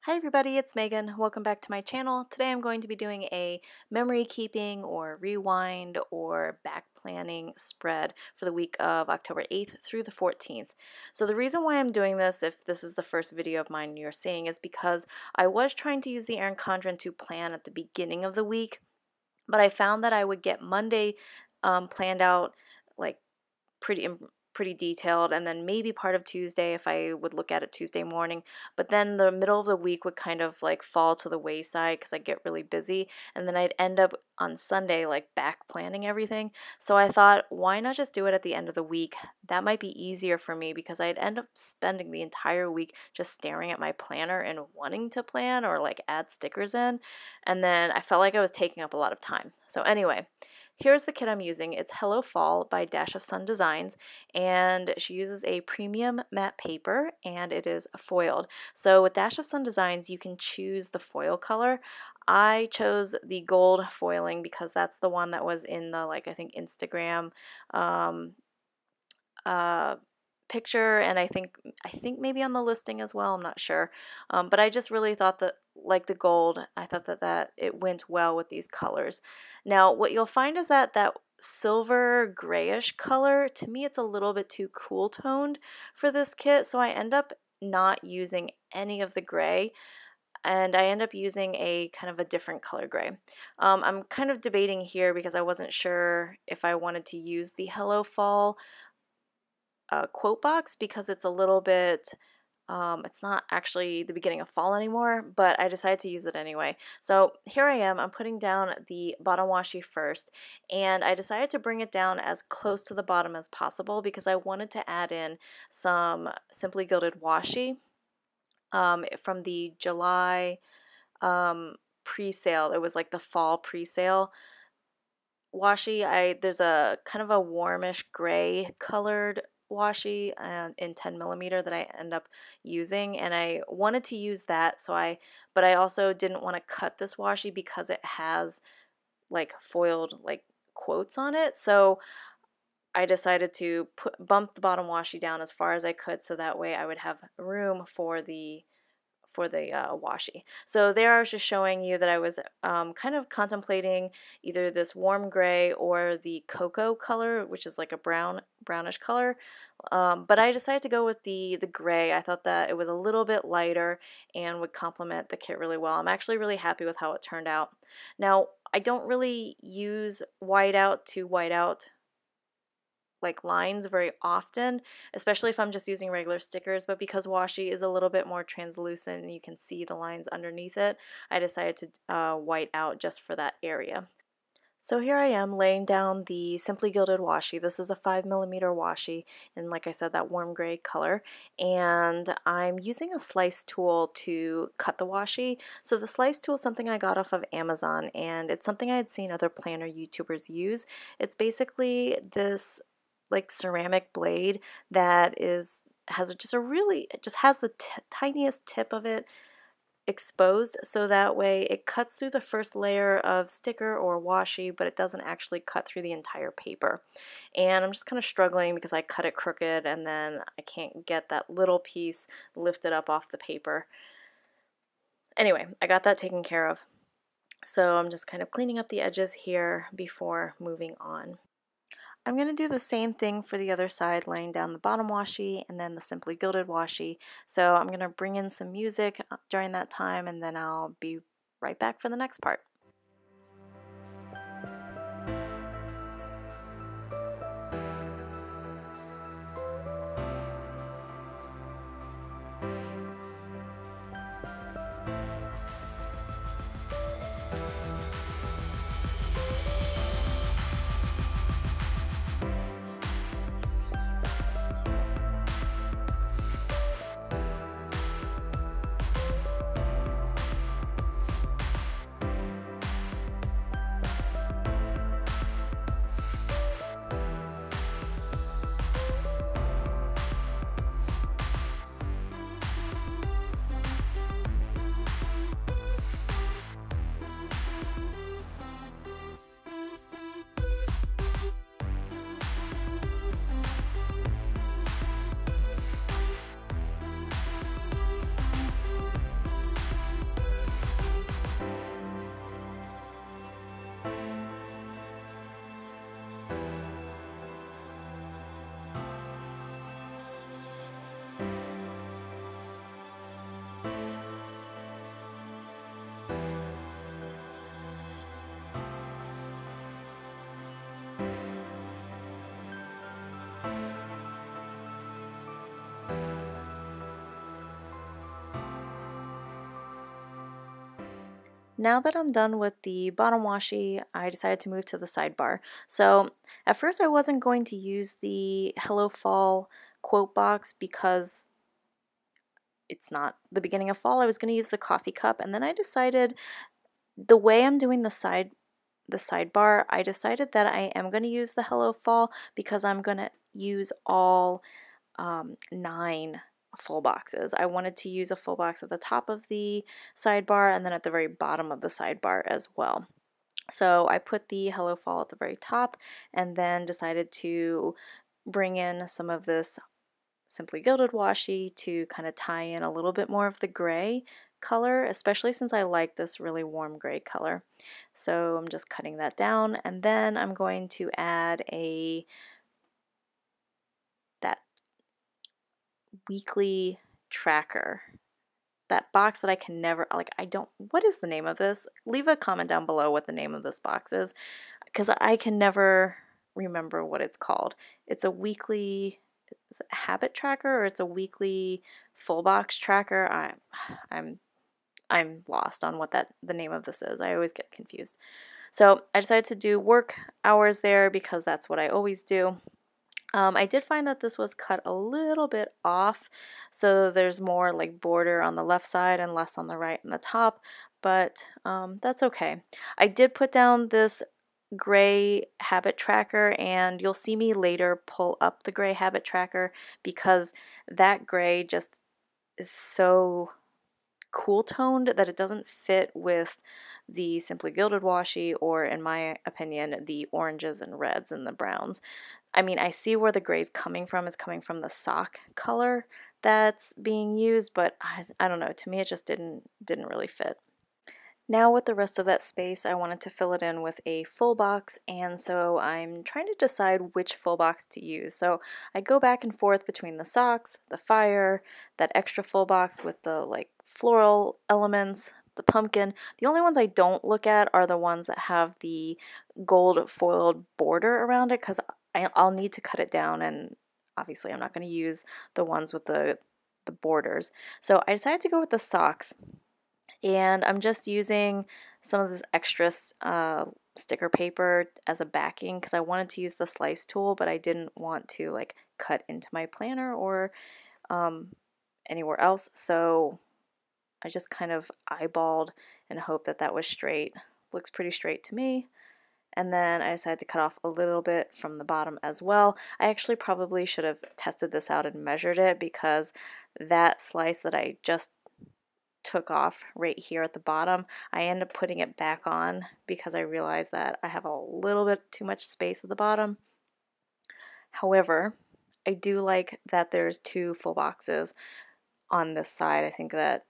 Hi everybody, it's Megan. Welcome back to my channel. Today I'm going to be doing a memory keeping or rewind or back planning spread for the week of October 8th through the 14th. So the reason why I'm doing this, if this is the first video of mine you're seeing, is because I was trying to use the Erin Condren to plan at the beginning of the week, but I found that I would get Monday planned out like pretty detailed, and then maybe part of Tuesday if I would look at it Tuesday morning, but then the middle of the week would kind of like fall to the wayside because I get really busy, and then I'd end up on Sunday like back planning everything. So I thought, why not just do it at the end of the week? That might be easier for me because I'd end up spending the entire week just staring at my planner and wanting to plan or like add stickers in, and then I felt like I was taking up a lot of time. So anyway, here's the kit I'm using. It's Hello Fall by Dash of Sun Designs, and she uses a premium matte paper and it is foiled. So with Dash of Sun Designs, you can choose the foil color. I chose the gold foiling because that's the one that was in the, like, I think Instagram uh, picture, and I think maybe on the listing as well. I'm not sure, but I just really thought that, like the gold, I thought that it went well with these colors. Now what you'll find is that silver grayish color, to me it's a little bit too cool toned for this kit, so I end up not using any of the gray, and I end up using a kind of a different color gray. I'm kind of debating here because I wasn't sure if I wanted to use the Hello Fall quote box because it's a little bit, it's not actually the beginning of fall anymore, but I decided to use it anyway. So here I am, I'm putting down the bottom washi first, and I decided to bring it down as close to the bottom as possible because I wanted to add in some Simply Gilded washi from the July pre-sale. It was like the fall pre-sale washi. There's a kind of a warmish gray colored washi in 10 millimeter that I end up using, and I wanted to use that, but I also didn't want to cut this washi because it has like foiled like quotes on it, so I decided to bump the bottom washi down as far as I could so that way I would have room for the washi. So there I was just showing you that I was kind of contemplating either this warm gray or the cocoa color, which is like a brownish color, but I decided to go with the gray. I thought that it was a little bit lighter and would complement the kit really well. I'm actually really happy with how it turned out. Now I don't really use whiteout to whiteout like lines very often, especially if I'm just using regular stickers, but because washi is a little bit more translucent and you can see the lines underneath it, I decided to white out just for that area. So here I am laying down the Simply Gilded washi. This is a 5 millimeter washi, and like I said, that warm gray color, and I'm using a slice tool to cut the washi. So the slice tool is something I got off of Amazon, and it's something I had seen other planner YouTubers use. It's basically this like ceramic blade that has the tiniest tip of it exposed, so that way it cuts through the first layer of sticker or washi, but it doesn't actually cut through the entire paper. And I'm just kind of struggling because I cut it crooked and then I can't get that little piece lifted up off the paper. Anyway, I got that taken care of. So I'm just kind of cleaning up the edges here before moving on. I'm going to do the same thing for the other side, laying down the bottom washi and then the Simply Gilded washi. So I'm going to bring in some music during that time, and then I'll be right back for the next part. Now that I'm done with the bottom washi, I decided to move to the sidebar. So at first I wasn't going to use the Hello Fall quote box because it's not the beginning of fall. I was going to use the coffee cup, and then I decided the way I'm doing the sidebar, I decided that I am going to use the Hello Fall because I'm going to use all 9 full boxes. I wanted to use a full box at the top of the sidebar and then at the very bottom of the sidebar as well. So I put the Hello Fall at the very top and then decided to bring in some of this Simply Gilded washi to kind of tie in a little bit more of the gray color, especially since I like this really warm gray color. So I'm just cutting that down, and then I'm going to add that weekly tracker. That box that I can never, like, what is the name of this? Leave a comment down below what the name of this box is, because I can never remember what it's called. It's a weekly, is it a habit tracker, or it's a weekly full box tracker? I'm lost on what the name of this is. I always get confused. So I decided to do work hours there because that's what I always do. I did find that this was cut a little bit off, so there's more like border on the left side and less on the right and the top, but that's okay. I did put down this gray habit tracker, and you'll see me later pull up the gray habit tracker because that gray just is so cool toned that it doesn't fit with the Simply Gilded washi, or in my opinion, the oranges and reds and the browns. I mean, I see where the gray's coming from. It's coming from the sock color that's being used, but I don't know. To me, it just didn't really fit. Now with the rest of that space, I wanted to fill it in with a full box, and so I'm trying to decide which full box to use. So I go back and forth between the socks, the fire, that extra full box with the like floral elements, the pumpkin. The only ones I don't look at are the ones that have the gold foiled border around it, because I'll need to cut it down, and obviously I'm not going to use the ones with the borders. So I decided to go with the socks. And I'm just using some of this extra sticker paper as a backing because I wanted to use the slice tool, but I didn't want to like cut into my planner or anywhere else. So I just kind of eyeballed and hoped that that was straight. Looks pretty straight to me. And then I decided to cut off a little bit from the bottom as well. I actually probably should have tested this out and measured it, because that slice that I just took off right here at the bottom, I end up putting it back on because I realized that I have a little bit too much space at the bottom. However, I do like that there's 2 full boxes on this side. I think that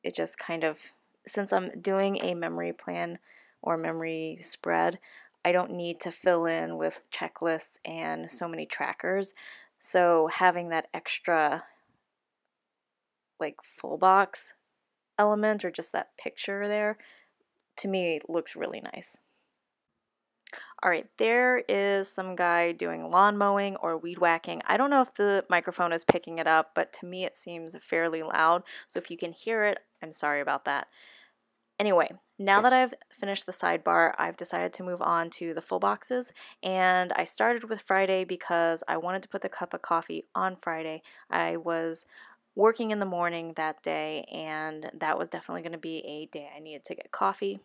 it just kind of, since I'm doing a memory plan or memory spread, I don't need to fill in with checklists and so many trackers. So having that extra like full box element, or just that picture there, to me looks really nice. Alright, there is some guy doing lawn mowing or weed whacking. I don't know if the microphone is picking it up, but to me it seems fairly loud, so if you can hear it, I'm sorry about that. Anyway, now that I've finished the sidebar, I've decided to move on to the full boxes, and I started with Friday because I wanted to put the cup of coffee on Friday. I was working in the morning that day, and that was definitely going to be a day I needed to get coffee.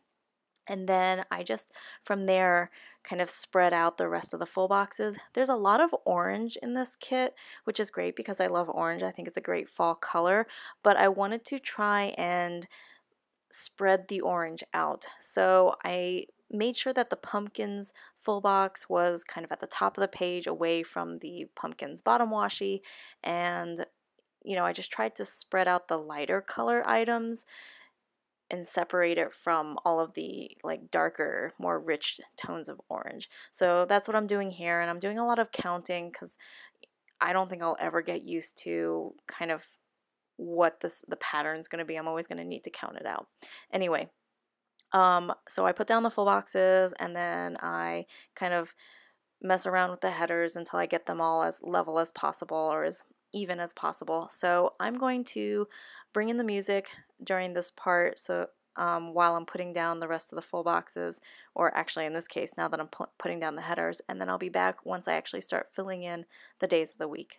And then I just, from there, kind of spread out the rest of the full boxes. There's a lot of orange in this kit, which is great because I love orange. I think it's a great fall color, but I wanted to try and spread the orange out. So I made sure that the pumpkins full box was kind of at the top of the page, away from the pumpkins bottom washi, and I just tried to spread out the lighter color items and separate it from all of the like darker, more rich tones of orange. So that's what I'm doing here, and I'm doing a lot of counting because I don't think I'll ever get used to kind of what the pattern's going to be. I'm always going to need to count it out. Anyway, so I put down the full boxes, and then I kind of mess around with the headers until I get them all as level as possible, or as even as possible. So I'm going to bring in the music during this part. So while I'm putting down the rest of the full boxes, or actually in this case, now that I'm putting down the headers, and then I'll be back once I actually start filling in the days of the week.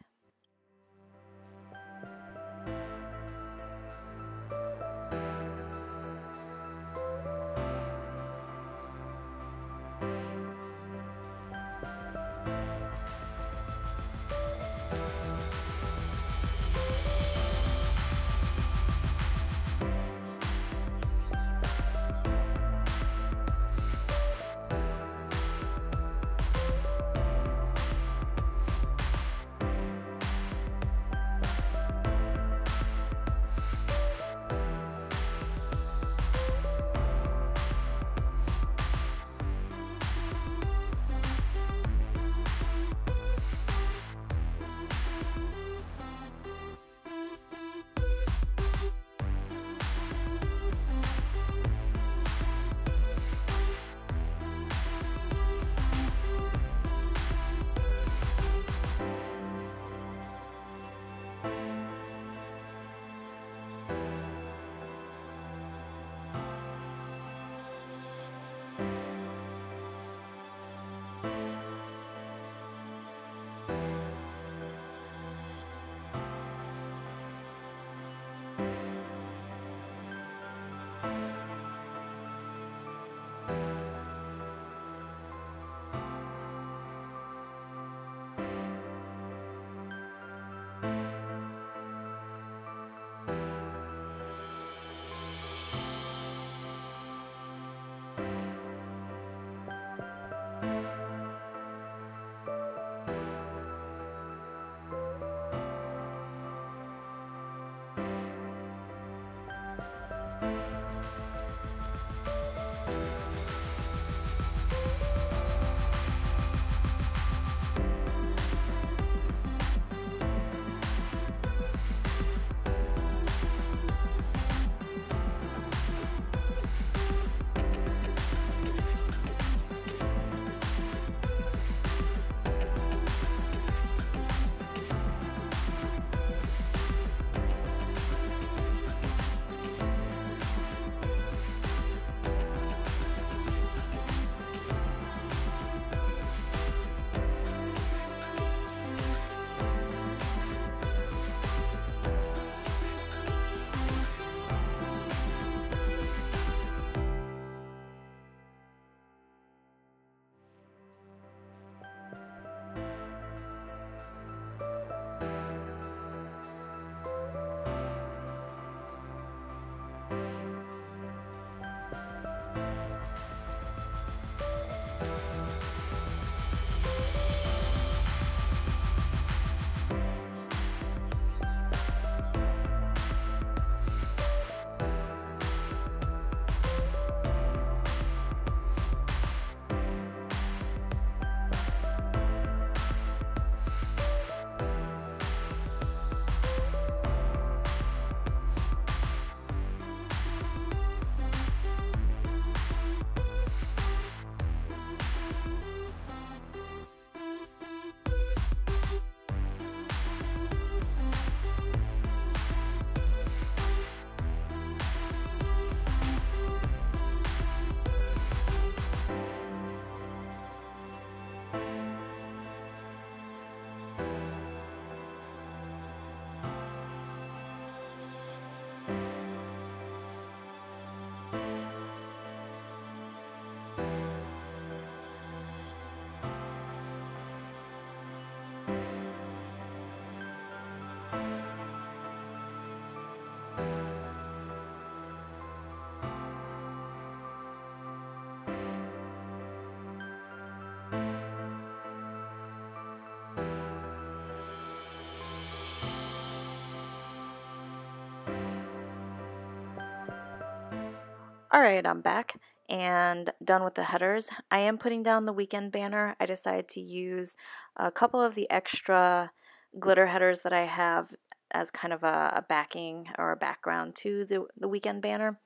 Alright, I'm back and done with the headers. I am putting down the weekend banner. I decided to use a couple of the extra glitter headers that I have as kind of a backing or a background to the weekend banner.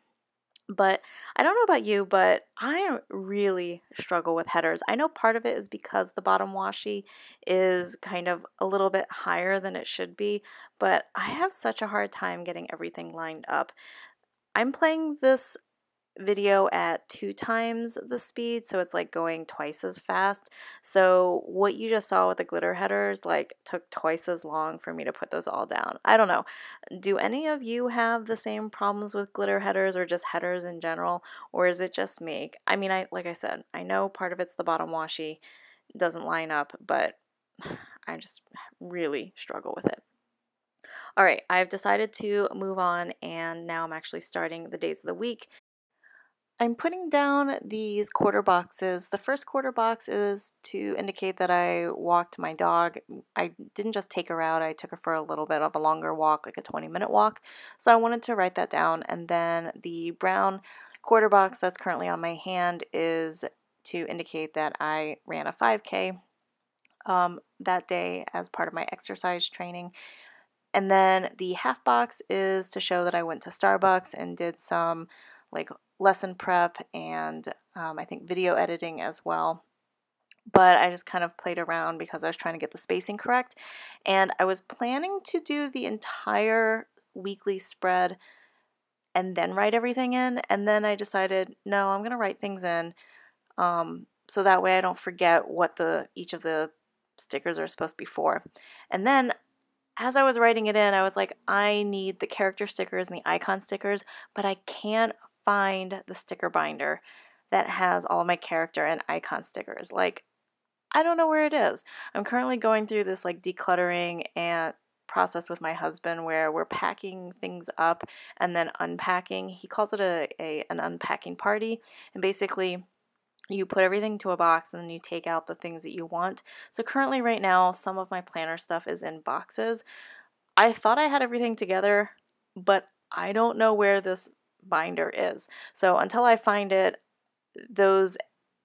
But I don't know about you, but I really struggle with headers. I know part of it is because the bottom washi is kind of a little bit higher than it should be, but I have such a hard time getting everything lined up. I'm playing this video at 2 times the speed, so it's like going twice as fast. So what you just saw with the glitter headers like took twice as long for me to put those all down. I don't know. Do any of you have the same problems with glitter headers or just headers in general, or is it just me? I mean, like I said, I know part of it's the bottom washi doesn't line up, but I just really struggle with it. All right, I've decided to move on, and now I'm actually starting the days of the week. I'm putting down these quarter boxes. The first quarter box is to indicate that I walked my dog. I didn't just take her out, I took her for a little bit of a longer walk, like a 20-minute walk. So I wanted to write that down. And then the brown quarter box that's currently on my hand is to indicate that I ran a 5K that day as part of my exercise training. And then the half box is to show that I went to Starbucks and did some like lesson prep and I think video editing as well. But I just kind of played around because I was trying to get the spacing correct. And I was planning to do the entire weekly spread and then write everything in. And then I decided, no, I'm going to write things in so that way I don't forget what each of the stickers are supposed to be for. And then as I was writing it in, I was like, I need the character stickers and the icon stickers, but I can't find the sticker binder that has all of my character and icon stickers. Like, I don't know where it is. I'm currently going through this like decluttering and process with my husband where we're packing things up and then unpacking. He calls it an unpacking party, and basically you put everything into a box and then you take out the things that you want. So currently right now, some of my planner stuff is in boxes. I thought I had everything together, but I don't know where this binder is. So until I find it, those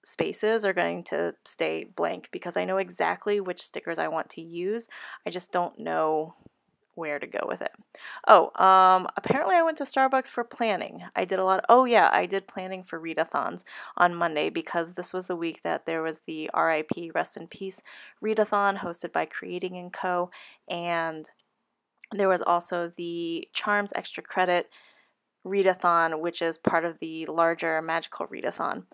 spaces are going to stay blank because I know exactly which stickers I want to use. I just don't know where to go with it. Oh, apparently I went to Starbucks for planning. I did a lot. Oh yeah, I did planning for readathons on Monday because this was the week that there was the RIP Rest in Peace readathon hosted by Creating & Co. And there was also the Charms Extra Credit readathon, which is part of the larger Magical readathon.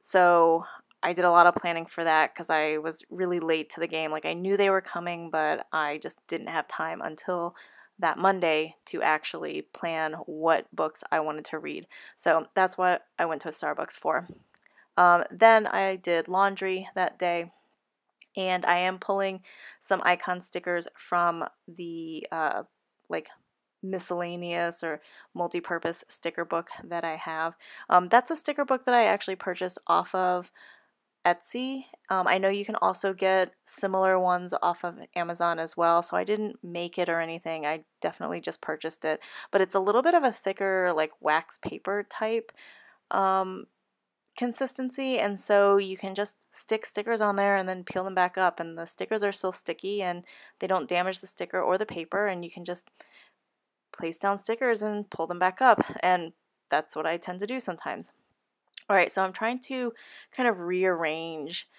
So I did a lot of planning for that because I was really late to the game. Like I knew they were coming, but I just didn't have time until that Monday to actually plan what books I wanted to read. So that's what I went to a Starbucks for. Then I did laundry that day, and I am pulling some icon stickers from the like miscellaneous or multi-purpose sticker book that I have. That's a sticker book that I actually purchased off of Etsy. I know you can also get similar ones off of Amazon as well, so I didn't make it or anything. I definitely just purchased it, but it's a little bit of a thicker like wax paper type consistency, and so you can just stick stickers on there and then peel them back up, and the stickers are still sticky and they don't damage the sticker or the paper, and you can just place down stickers and pull them back up, and that's what I tend to do sometimes. All right, so I'm trying to kind of rearrange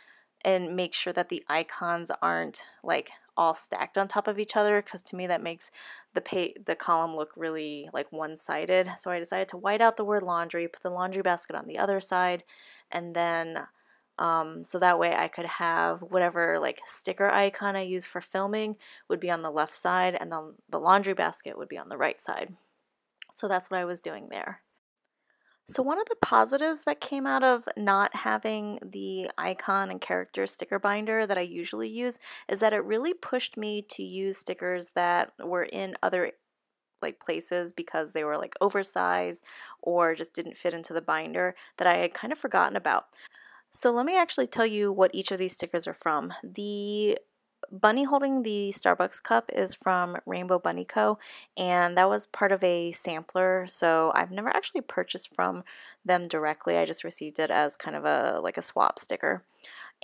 and make sure that the icons aren't like all stacked on top of each other, because to me that makes the column look really like one-sided. So I decided to white out the word laundry, put the laundry basket on the other side, and then so that way I could have whatever like sticker icon I use for filming would be on the left side, and then the laundry basket would be on the right side. So that's what I was doing there. So one of the positives that came out of not having the icon and character sticker binder that I usually use is that it really pushed me to use stickers that were in other like places because they were like oversized or just didn't fit into the binder that I had kind of forgotten about. So let me actually tell you what each of these stickers are from. The bunny holding the Starbucks cup is from Rainbow Bunny Co., and that was part of a sampler, so I've never actually purchased from them directly. I just received it as kind of a swap sticker.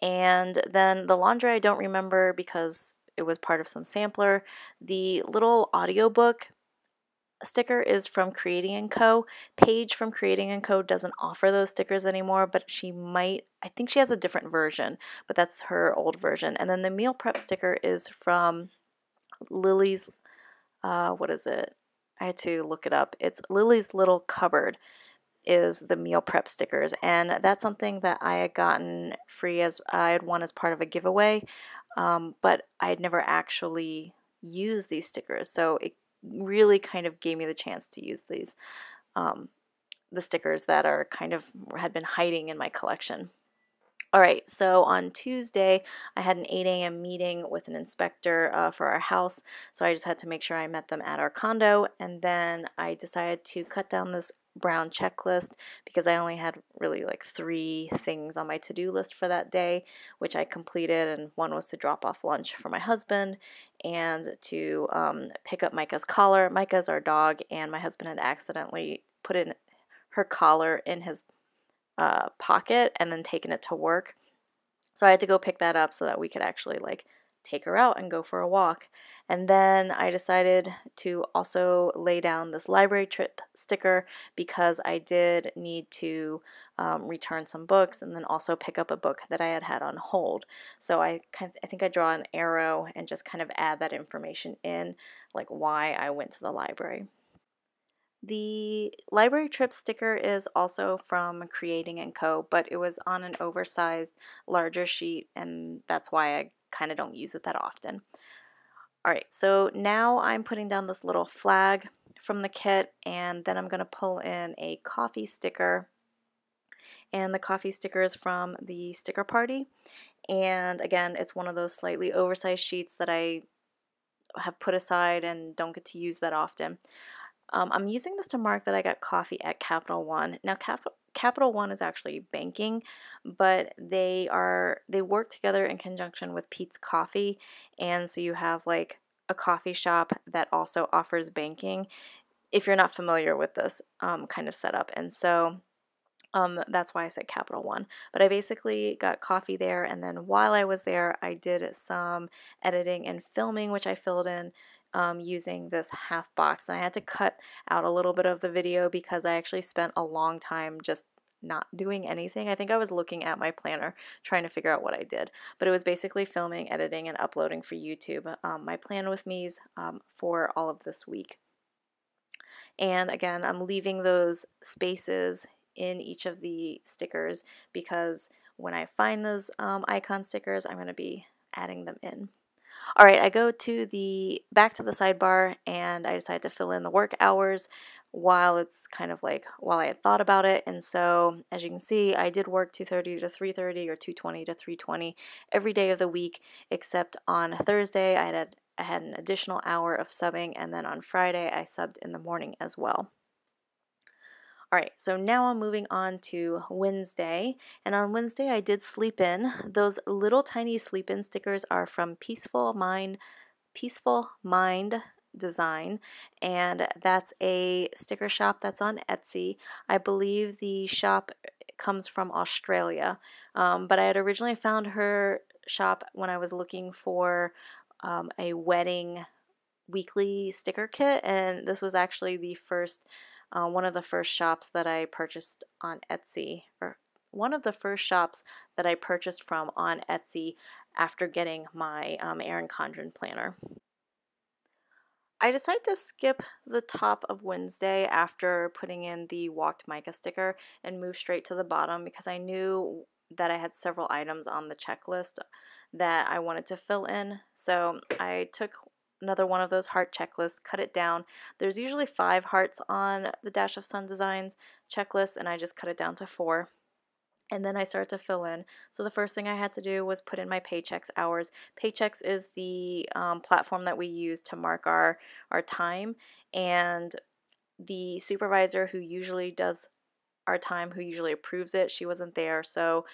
And then the laundry I don't remember because it was part of some sampler. The little audiobook sticker is from Creating & Co. Paige from Creating & Co. doesn't offer those stickers anymore, but she might. I think she has a different version, but that's her old version. And then the meal prep sticker is from Lily's, what is it? I had to look it up. It's Lily's Little Cupboard is the meal prep stickers, and that's something that I had gotten free as I had won as part of a giveaway, but I had never actually used these stickers, so it really kind of gave me the chance to use these the stickers that are kind of had been hiding in my collection. All right, so on Tuesday, I had an 8 a.m. meeting with an inspector for our house, so I just had to make sure I met them at our condo, and then I decided to cut down this brown checklist because I only had really like 3 things on my to-do list for that day, which I completed, and one was to drop off lunch for my husband and to pick up Micah's collar. Micah's our dog, and my husband had accidentally put in her collar in his pocket and then taken it to work. So I had to go pick that up so that we could actually like take her out and go for a walk. And then I decided to also lay down this library trip sticker because I did need to return some books and then also pick up a book that I had had on hold. So I think I draw an arrow and just kind of add that information in, like why I went to the library. The library trip sticker is also from Creating & Co., but it was on an oversized, larger sheet, and that's why I kind of don't use it that often. All right, so now I'm putting down this little flag from the kit, and then I'm going to pull in a coffee sticker, and the coffee sticker is from the sticker party, and again, it's one of those slightly oversized sheets that I have put aside and don't get to use that often. I'm using this to mark that I got coffee at Capital One. Now, Capital One is actually banking, but they work together in conjunction with Pete's Coffee, and so you have like a coffee shop that also offers banking. If you're not familiar with this kind of setup, and so. That's why I said Capital One. But I basically got coffee there, and then while I was there, I did some editing and filming, which I filled in using this half box. And I had to cut out a little bit of the video because I actually spent a long time just not doing anything. I think I was looking at my planner trying to figure out what I did. But it was basically filming, editing, and uploading for YouTube. My plan with me's for all of this week. And again, I'm leaving those spaces in each of the stickers because when I find those icon stickers, I'm going to be adding them in. All right, I go to back to the sidebar, and I decide to fill in the work hours while it's kind of like while I had thought about it. And so as you can see, I did work 2:30 to 3:30 or 2:20 to 3:20 every day of the week, except on Thursday I had an additional hour of subbing, and then on Friday I subbed in the morning as well. All right, so now I'm moving on to Wednesday, and on Wednesday I did sleep in. Those little tiny sleep in stickers are from Peaceful Mind Design, and that's a sticker shop that's on Etsy. I believe the shop comes from Australia, but I had originally found her shop when I was looking for a wedding weekly sticker kit, and this was actually the first one of the first shops that I purchased on Etsy, or one of the first shops that I purchased from on Etsy after getting my Erin Condren planner. I decided to skip the top of Wednesday after putting in the Walked Micah sticker and move straight to the bottom because I knew that I had several items on the checklist that I wanted to fill in. So I took another one of those heart checklists, cut it down. There's usually 5 hearts on the Dash of Sun Designs checklist, and I just cut it down to 4. And then I started to fill in. So the first thing I had to do was put in my Paychex hours. Paychex is the platform that we use to mark our time. And the supervisor who usually does our time, who usually approves it, she wasn't there. So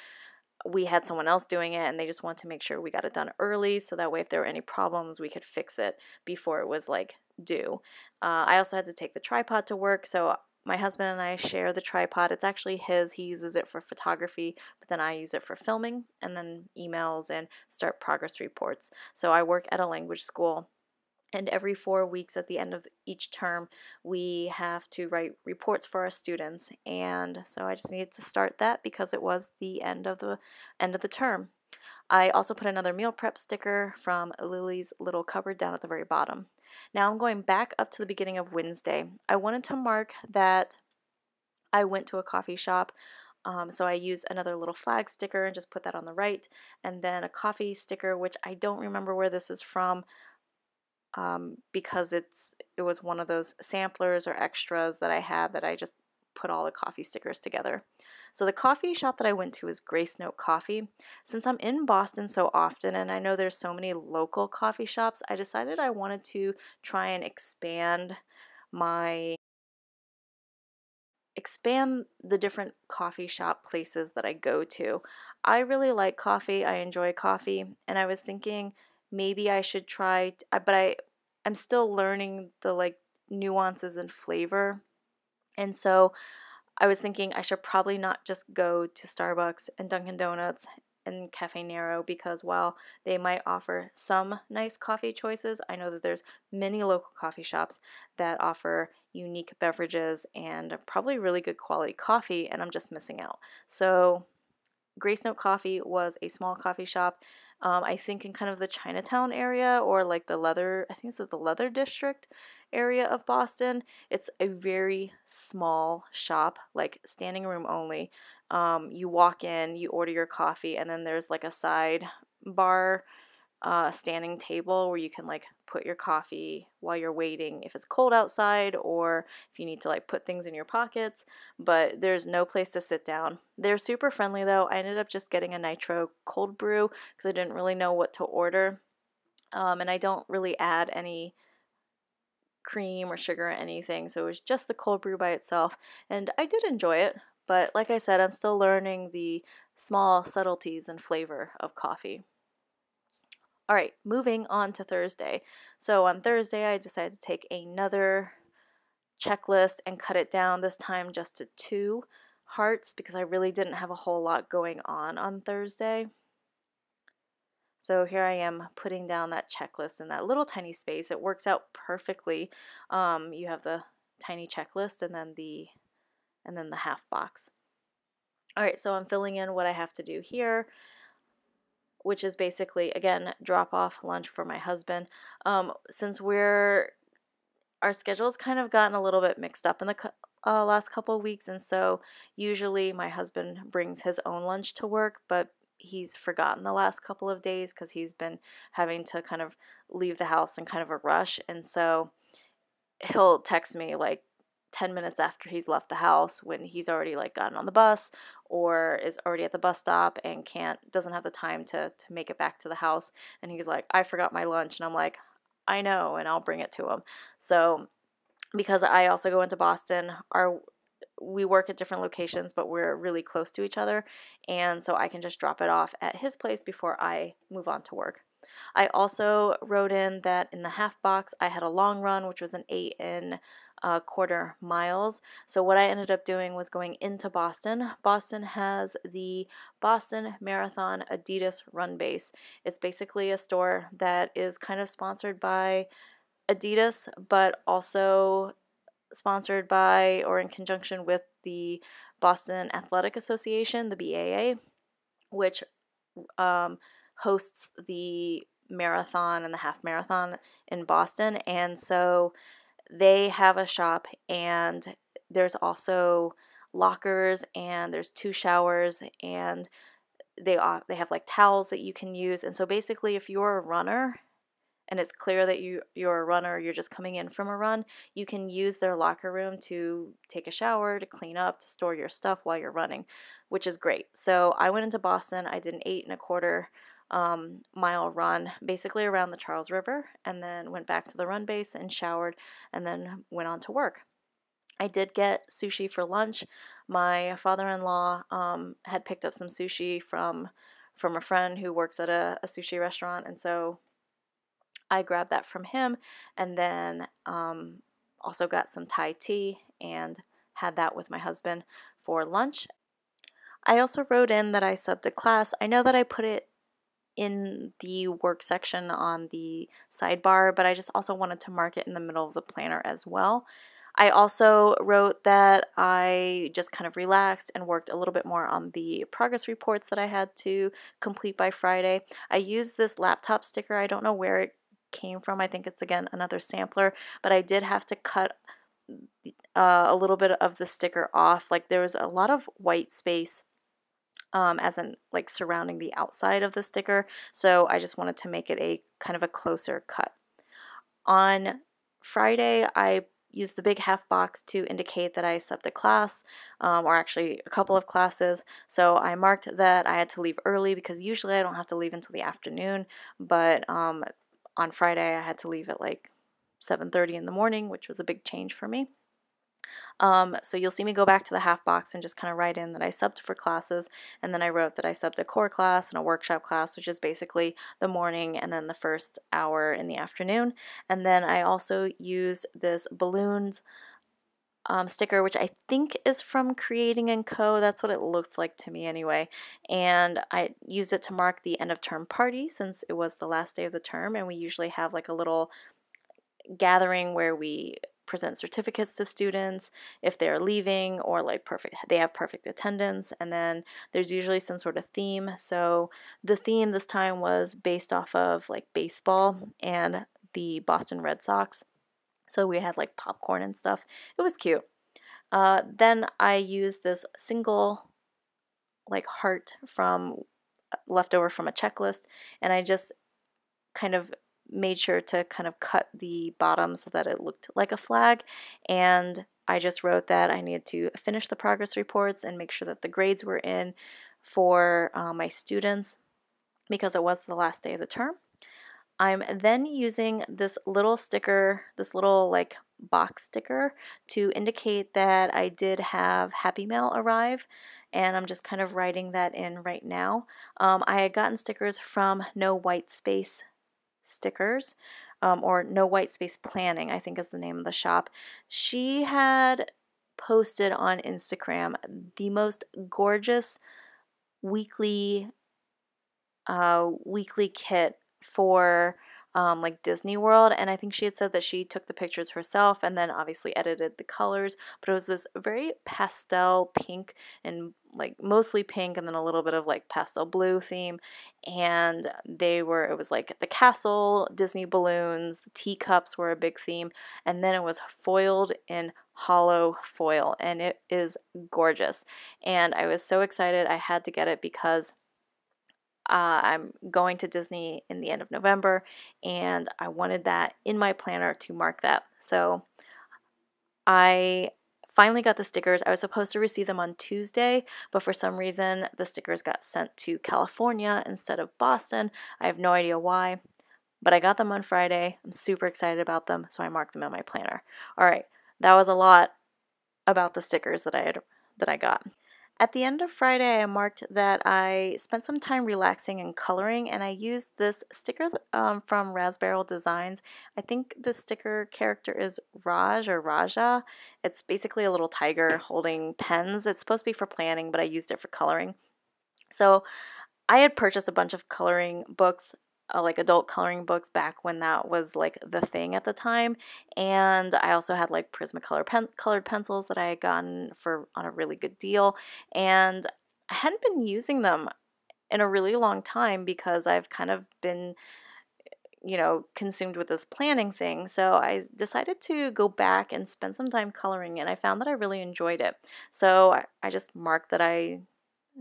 we had someone else doing it, and they just wanted to make sure we got it done early so that way if there were any problems we could fix it before it was like due. I also had to take the tripod to work, so my husband and I share the tripod. It's actually his. He uses it for photography, but then I use it for filming and then emails and start progress reports. So I work at a language school, and every 4 weeks at the end of each term, we have to write reports for our students. And so I just needed to start that because it was the end of the term. I also put another meal prep sticker from Lily's little cupboard down at the very bottom. Now I'm going back up to the beginning of Wednesday. I wanted to mark that I went to a coffee shop. So I used another little flag sticker and just put that on the right, and then a coffee sticker, which I don't remember where this is from, because it was one of those samplers or extras that I had that I just put all the coffee stickers together. So the coffee shop that I went to is Grace Note Coffee. Since I'm in Boston so often and I know there's so many local coffee shops, I decided I wanted to try and my expand the different coffee shop places that I go to. I really like coffee. I enjoy coffee, and I was thinking maybe I should try, I'm still learning the like nuances and flavor. And so I was thinking I should probably not just go to Starbucks and Dunkin' Donuts and Cafe Nero, because while they might offer some nice coffee choices, I know that there's many local coffee shops that offer unique beverages and probably really good quality coffee, and I'm just missing out. So Grace Note Coffee was a small coffee shop, I think in kind of the Chinatown area, or like I think it's the Leather District area of Boston. It's a very small shop, like standing room only. You walk in, you order your coffee, and then there's like a side bar, standing table where you can like put your coffee while you're waiting if it's cold outside, or if you need to like put things in your pockets, but there's no place to sit down. They're super friendly though. I ended up just getting a nitro cold brew because I didn't really know what to order, and I don't really add any cream or sugar or anything, so it was just the cold brew by itself, and I did enjoy it. But like I said, I'm still learning the small subtleties and flavor of coffee. All right, moving on to Thursday. So on Thursday, I decided to take another checklist and cut it down, this time just to 2 hearts, because I really didn't have a whole lot going on Thursday. So here I am putting down that checklist in that little tiny space. It works out perfectly. You have the tiny checklist and then the half box. All right, so I'm filling in what I have to do here, which is basically, again, drop off lunch for my husband. Since our schedule's kind of gotten a little bit mixed up in the last couple of weeks, and so usually my husband brings his own lunch to work, but he's forgotten the last couple of days because he's been having to kind of leave the house in kind of a rush, and so he'll text me like 10 minutes after he's left the house when he's already like gotten on the bus or is already at the bus stop and doesn't have the time to make it back to the house, and he's like, I forgot my lunch, and I'm like, I know, and I'll bring it to him. So because I also go into Boston, we work at different locations, but we're really close to each other, and so I can just drop it off at his place before I move on to work. I also wrote in that in the half box I had a long run, which was an 8.25 miles. So what I ended up doing was going into Boston. Boston has the Boston Marathon Adidas Run Base. It's basically a store that is kind of sponsored by Adidas, but also sponsored by or in conjunction with the Boston Athletic Association, the BAA, which hosts the marathon and the half marathon in Boston. And so they have a shop, and there's also lockers, and there's 2 showers, and they have like towels that you can use. And so basically, if you're a runner and it's clear that you're a runner, you're just coming in from a run, you can use their locker room to take a shower, to clean up, to store your stuff while you're running, which is great. So I went into Boston. I did an 8.25 mile run, basically around the Charles River, and then went back to the run base and showered, and then went on to work. I did get sushi for lunch. My father-in-law had picked up some sushi from a friend who works at a sushi restaurant, and so I grabbed that from him, and then also got some Thai tea and had that with my husband for lunch. I also wrote in that I subbed a class. I know that I put it in the work section on the sidebar, but I just also wanted to mark it in the middle of the planner as well. I also wrote that I just kind of relaxed and worked a little bit more on the progress reports that I had to complete by Friday. I used this laptop sticker. I don't know where it came from. I think it's, again, another sampler, but I did have to cut a little bit of the sticker off. Like there was a lot of white space as in like surrounding the outside of the sticker. So I just wanted to make it a kind of a closer cut. On Friday, I used the big half box to indicate that I subbed a class, or actually a couple of classes. So I marked that I had to leave early because usually I don't have to leave until the afternoon, but on Friday I had to leave at like 7:30 in the morning, which was a big change for me. So you'll see me go back to the half box and just kind of write in that I subbed for classes, and then I wrote that I subbed a core class and a workshop class, which is basically the morning and then the first hour in the afternoon. And then I also use this balloons sticker, which I think is from Creating & Co. That's what it looks like to me anyway. And I used it to mark the end of term party since it was the last day of the term, and we usually have like a little gathering where we present certificates to students if they're leaving or like they have perfect attendance, and then there's usually some sort of theme. So the theme this time was based off of like baseball and the Boston Red Sox. So we had like popcorn and stuff. It was cute. Then I used this single like heart from leftover from a checklist, and I just kind of made sure to kind of cut the bottom so that it looked like a flag, and I just wrote that I needed to finish the progress reports and make sure that the grades were in for my students because it was the last day of the term. I'm then using this little sticker, this little like box sticker, to indicate that I did have Happy Mail arrive, and I'm just kind of writing that in right now. I had gotten stickers from No White Space Stickers, or No White Space Planning, I think is the name of the shop. She had posted on Instagram the most gorgeous weekly weekly kit for like Disney World, and I think she had said that she took the pictures herself and then obviously edited the colors, but it was this very pastel pink and like mostly pink and then a little bit of like pastel blue theme, and it was like the castle, Disney balloons, the teacups were a big theme, and then it was foiled in hollow foil, and it is gorgeous, and I was so excited I had to get it because I'm going to Disney in the end of November, and I wanted that in my planner to mark that. So I finally got the stickers. I was supposed to receive them on Tuesday, but for some reason the stickers got sent to California instead of Boston. I have no idea why, but I got them on Friday. I'm super excited about them, so I marked them in my planner. All right, that was a lot about the stickers that I got. At the end of Friday, I marked that I spent some time relaxing and coloring, and I used this sticker from Raspberry Designs. I think the sticker character is Raj or Raja. It's basically a little tiger holding pens. It's supposed to be for planning, but I used it for coloring. So I had purchased a bunch of coloring books, like adult coloring books, back when that was like the thing at the time, and I also had like Prismacolor colored pencils that I had gotten on a really good deal, and I hadn't been using them in a really long time because I've kind of been consumed with this planning thing. So I decided to go back and spend some time coloring, and I found that I really enjoyed it. So I just marked that I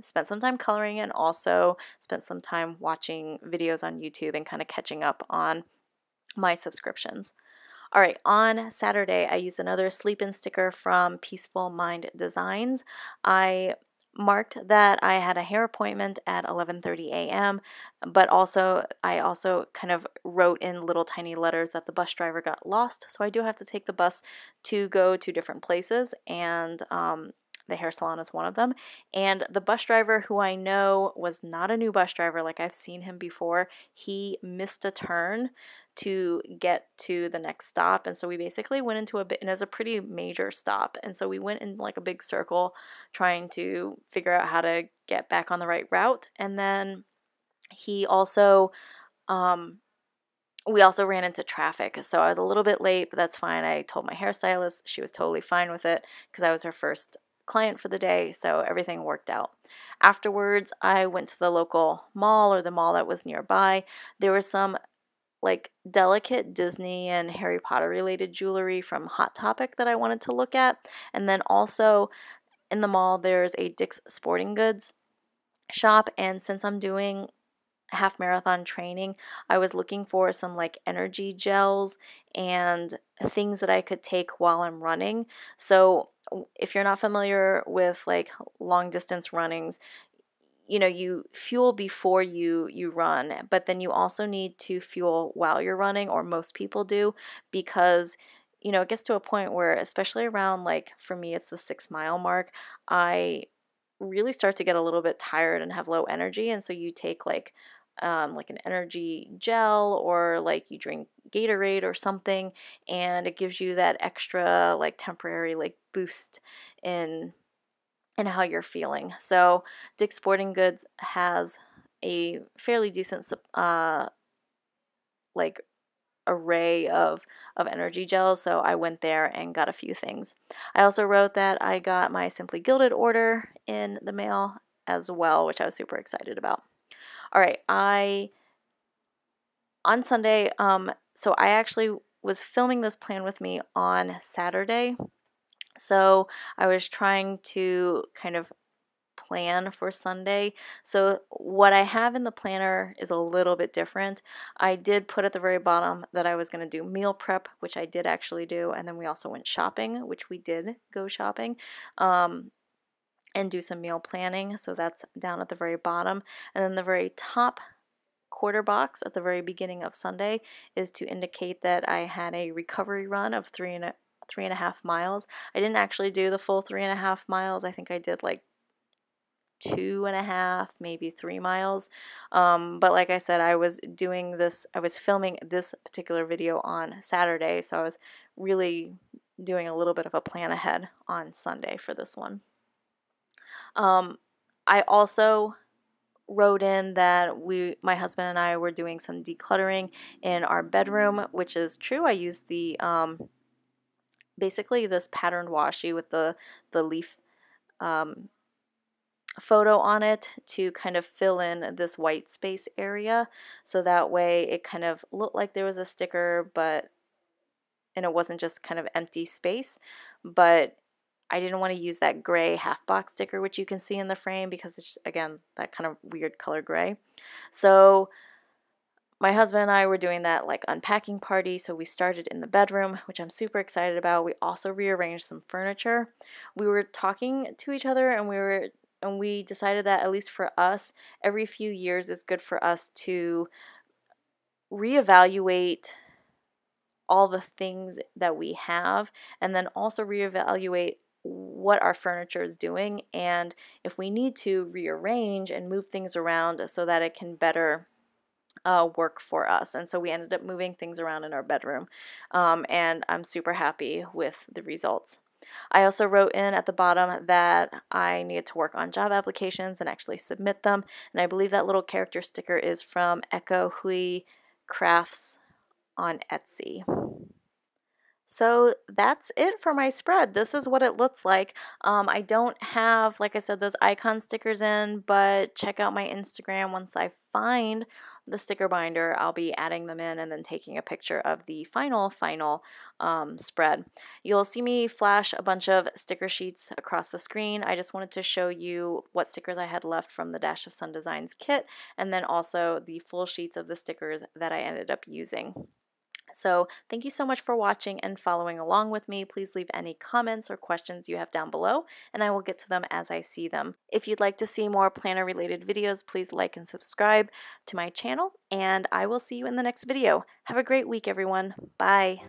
spent some time coloring and also spent some time watching videos on YouTube and kind of catching up on my subscriptions. All right, on Saturday, I used another sleep-in sticker from Peaceful Mind Designs. I marked that I had a hair appointment at 11:30 a.m., but I also kind of wrote in little tiny letters that the bus driver got lost, so I do have to take the bus to go to different places, and the hair salon is one of them. And the bus driver, who I know was not a new bus driver, like I've seen him before, he missed a turn to get to the next stop, and so we basically went into and it was a pretty major stop, and so we went in like a big circle trying to figure out how to get back on the right route. And then he also we also ran into traffic, so I was a little bit late, but that's fine. I told my hairstylist, she was totally fine with it because I was her first client for the day, so everything worked out. Afterwards, I went to the local mall or the mall that was nearby. There were some like delicate Disney and Harry Potter related jewelry from Hot Topic that I wanted to look at. And then also in the mall, there's a Dick's Sporting Goods shop. And since I'm doing half marathon training, I was looking for some like energy gels and things that I could take while I'm running. So if you're not familiar with like long distance runnings, you know, you fuel before you run, but then you also need to fuel while you're running, or most people do, because you know, it gets to a point where, especially around, like for me it's the 6 mile mark, I really start to get a little bit tired and have low energy. And so you take like an energy gel, or like you drink Gatorade or something, and it gives you that extra like temporary like boost in how you're feeling. So Dick's Sporting Goods has a fairly decent like array of energy gels, so I went there and got a few things. I also wrote that I got my Simply Gilded order in the mail as well, which I was super excited about. All right, on Sunday, so I actually was filming this plan with me on Saturday. So I was trying to kind of plan for Sunday. So what I have in the planner is a little bit different. I did put at the very bottom that I was going to do meal prep, which I did actually do, and then we also went shopping, which we did go shopping, and do some meal planning. So that's down at the very bottom. And then the very top quarter box at the very beginning of Sunday is to indicate that I had a recovery run of 3.5 miles. I didn't actually do the full 3.5 miles. I think I did like 2.5, maybe 3 miles. But like I said, I was filming this particular video on Saturday, so I was really doing a little bit of a plan ahead on Sunday for this one. I also wrote in that my husband and I were doing some decluttering in our bedroom, which is true. I used the basically this patterned washi with the leaf photo on it to kind of fill in this white space area, so that way it kind of looked like there was a sticker, and it wasn't just kind of empty space. But I didn't want to use that gray half box sticker, which you can see in the frame, because it's, again, that kind of weird color gray. So my husband and I were doing that like unpacking party, so we started in the bedroom, which I'm super excited about. We also rearranged some furniture. We were talking to each other, and we decided that, at least for us, every few years is good for us to reevaluate all the things that we have, and then also reevaluate what our furniture is doing, and if we need to rearrange and move things around so that it can better work for us. And so we ended up moving things around in our bedroom, and I'm super happy with the results. I also wrote in at the bottom that I needed to work on job applications and actually submit them, and I believe that little character sticker is from Echo Hui Crafts on Etsy. So that's it for my spread. This is what it looks like. I don't have, like I said, those icon stickers in, but check out my Instagram. Once I find the sticker binder, I'll be adding them in and then taking a picture of the final spread. You'll see me flash a bunch of sticker sheets across the screen. I just wanted to show you what stickers I had left from the Dash of Sun Designs kit, and then also the full sheets of the stickers that I ended up using. So thank you so much for watching and following along with me. Please leave any comments or questions you have down below, and I will get to them as I see them. If you'd like to see more planner related videos, please like and subscribe to my channel, and I will see you in the next video. Have a great week, everyone. Bye.